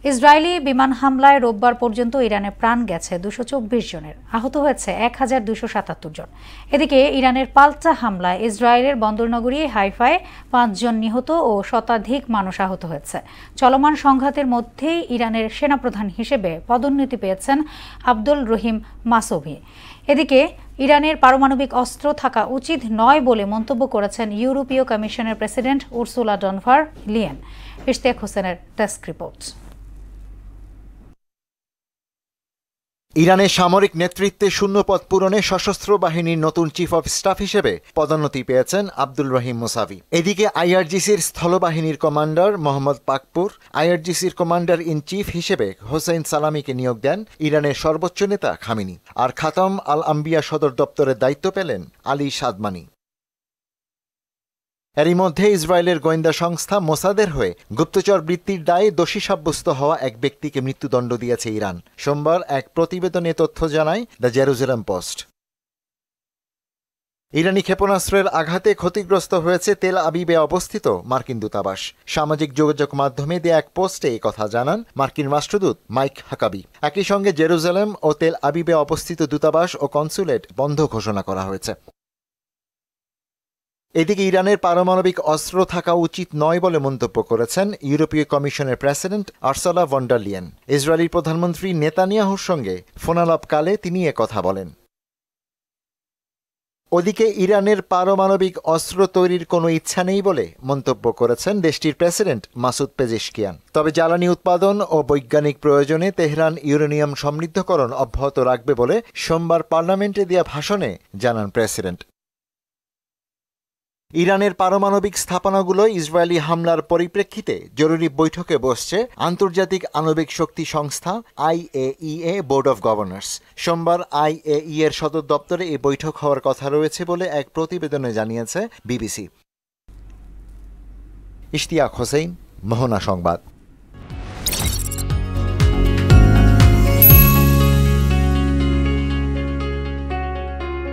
Israeli বিমান হামলায় রোববার পর্যন্ত ইরানে প্রাণ গেছে ২২৪ জনের, আহত হয়েছে ১,২৭৭ জন। এদিকে ইরানের পাল্টা হামলায় ইসরায়েলের বন্দরনগরী হাইফায় ৫ জন নিহত ও শতাধিক মানুষ আহত হয়েছে। চলমান সংঘাতের মধ্যেই ইরানের সেনাপ্রধান হিসেবে পদোন্নতি পেয়েছেন আব্দুল রহিম মাসোভি। এদিকে ইরানের পারমাণবিক অস্ত্র থাকা উচিত নয় বলে মন্তব্য করেছেন ইউরোপীয় কমিশনের প্রেসিডেন্ট উর্সুলা ডন ভার লিয়েন। ইশতিয়াক হোসেনের ডেস্ক রিপোর্ট। ইরানের সামরিক নেতৃত্বে শূন্যপদ পূরণে সশস্ত্র বাহিনীর নতুন চিফ অব স্টাফ হিসেবে পদোন্নতি পেয়েছেন আব্দুল রহিম মুসাভি। এদিকে আইআরজিসির স্থলবাহিনীর কমান্ডার মোহাম্মদ পাকপুর আইআরজিসির কমান্ডার ইন চিফ হিসেবে হোসেইন সালামিকে নিয়োগ দেন ইরানের সর্বোচ্চ নেতা খামেনি। আর খাতাম আল আম্বিয়া সদর দপ্তরের দায়িত্ব পেলেন আলী সাদমানি। এরই মধ্যে ইসরায়েলের গোয়েন্দা সংস্থা মোসাদের হয়ে গুপ্তচর বৃত্তির দায়ে দোষী সাব্যস্ত হওয়া এক ব্যক্তিকে মৃত্যুদণ্ড দিয়েছে ইরান। সোমবার এক প্রতিবেদনে তথ্য জানায় দ্য জেরুজালেম পোস্ট। ইরানি ক্ষেপণাস্ত্রের আঘাতে ক্ষতিগ্রস্ত হয়েছে তেল আবিবে অবস্থিত মার্কিন দূতাবাস। সামাজিক যোগাযোগ মাধ্যমে দেয়া এক পোস্টে এই কথা জানান মার্কিন রাষ্ট্রদূত মাইক হাকাবি। একই সঙ্গে জেরুজালেম ও তেল আবিবে অবস্থিত দূতাবাস ও কনসুলেট বন্ধ ঘোষণা করা হয়েছে। এদিকে ইরানের পারমাণবিক অস্ত্র থাকা উচিত নয় বলে মন্তব্য করেছেন ইউরোপীয় কমিশনের president Ursula von der Leyen. Israeli প্রধানমন্ত্রী নেতানিয়াহুর সঙ্গে ফোনালাপকালে তিনি একথা বলেন। ওদিকে ইরানের পারমাণবিক অস্ত্র তৈরির কোনো ইচ্ছা নেই বলে মন্তব্য করেছেন দেশটির প্রেসিডেন্ট মাসুদ পেজেশকিয়ান। তবে জ্বালানি উৎপাদন ও বৈজ্ঞানিক প্রয়োজনে তেহরান ইউরেনিয়াম সমৃদ্ধকরণ অব্যাহত রাখবে বলে সোমবার পার্লামেন্টে দেয়া ভাষণে জানান প্রেসিডেন্ট। ইরানের পারমাণবিক স্থাপনাগুলো ইসরায়েলি হামলার পরিপ্রেক্ষিতে জরুরি বৈঠকে বসছে আন্তর্জাতিক আণবিক শক্তি সংস্থা IAEA বোর্ড অব গভর্নর্স। সোমবার IAEA এর সদর দপ্তরে এই বৈঠক হওয়ার কথা রয়েছে বলে এক প্রতিবেদনে জানিয়েছে বিবিসি। ইশতিয়াক হোসেন, মোহনা সংবাদ।